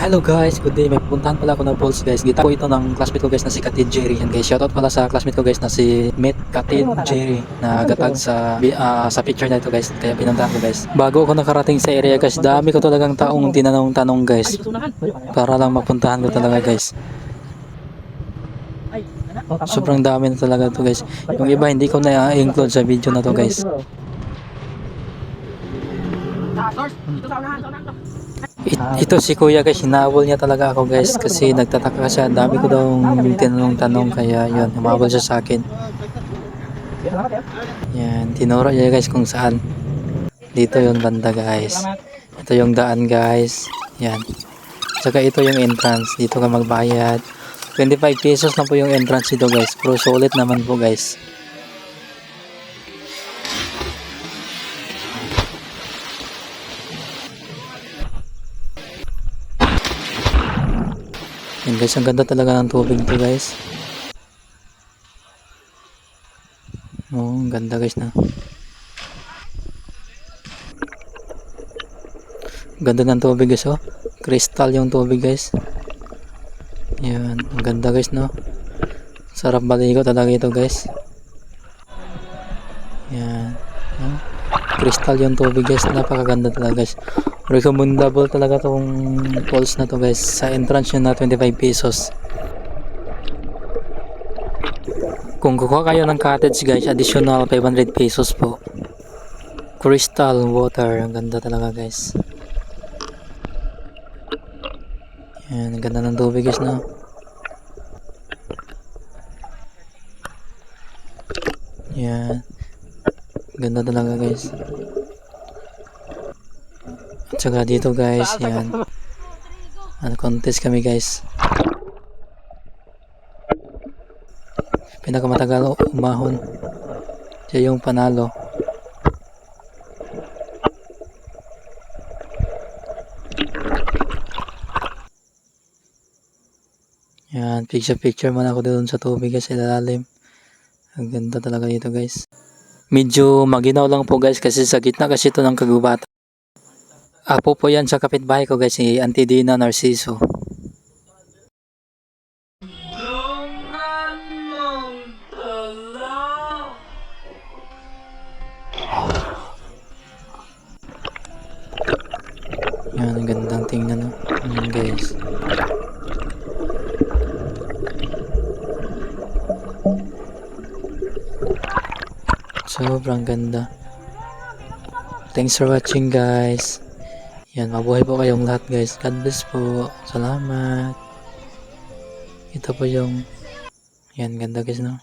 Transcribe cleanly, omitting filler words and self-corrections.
Hello guys, good day. May pupuntahan pala ako ng Falls guys. Gita ko ito ng classmate ko guys na si Katid Jerry. Yan guys, shoutout pala sa classmate ko guys na si Met Katid Jerry na gatag sa picture na ito guys. Kaya pinuntahan ko guys. Bago ako nakarating sa area guys, dami ko talagang taong tinanong-tanong guys. Para lang mapuntahan ko talaga guys. Sobrang dami na talaga to guys. Yung iba hindi ko na-include sa video na to guys. Ito si kuya guys, hinabol niya talaga ako guys kasi nagtataka siya, dami ko daw tinanong-tanong kaya yun, humabol siya sa akin. Yan, tinuro niya guys kung saan. Dito yung banda guys. Ito yung daan guys. Yan. Saka ito yung entrance, dito ka magbayad. 25 pesos na po yung entrance dito guys, pero sulit naman po guys. Yan guys, ang ganda talaga ng tubig to guys. Oh, ang ganda guys na. Ganda ng tubig guys oh. Crystal yung tubig guys. Yan, ang ganda guys no. Sarap baligo talaga ito guys. Yan. Oh, crystal yung tubig guys, napakaganda talaga guys. Recommendable talaga tong falls na to guys. Sa entrance yun na 25 pesos. Kung kukuha kayo ng cottage guys, additional 500 pesos po. Crystal water, ang ganda talaga guys. Yan, ang ganda ng tubig guys no. Yan, ganda talaga guys. At saka dito guys, yan. Contest kami guys. Pinakamatagal umahon. Siya yung panalo. Yan, picture man ako doon sa tubig guys, ilalim. Ang ganda talaga dito guys. Medyo maginaw lang po guys kasi sa gitna kasi ito ng kagubatan. Apo po yan sa kapitbahay ko guys, si Auntie Dina Narciso. Yan, ang gandang tingnan no. Yan guys. Sobrang ganda. Thanks for watching guys. Yan, mabuhay po kayong lahat guys. God bless po. Salamat. Ito po yung yan, ganda guys no.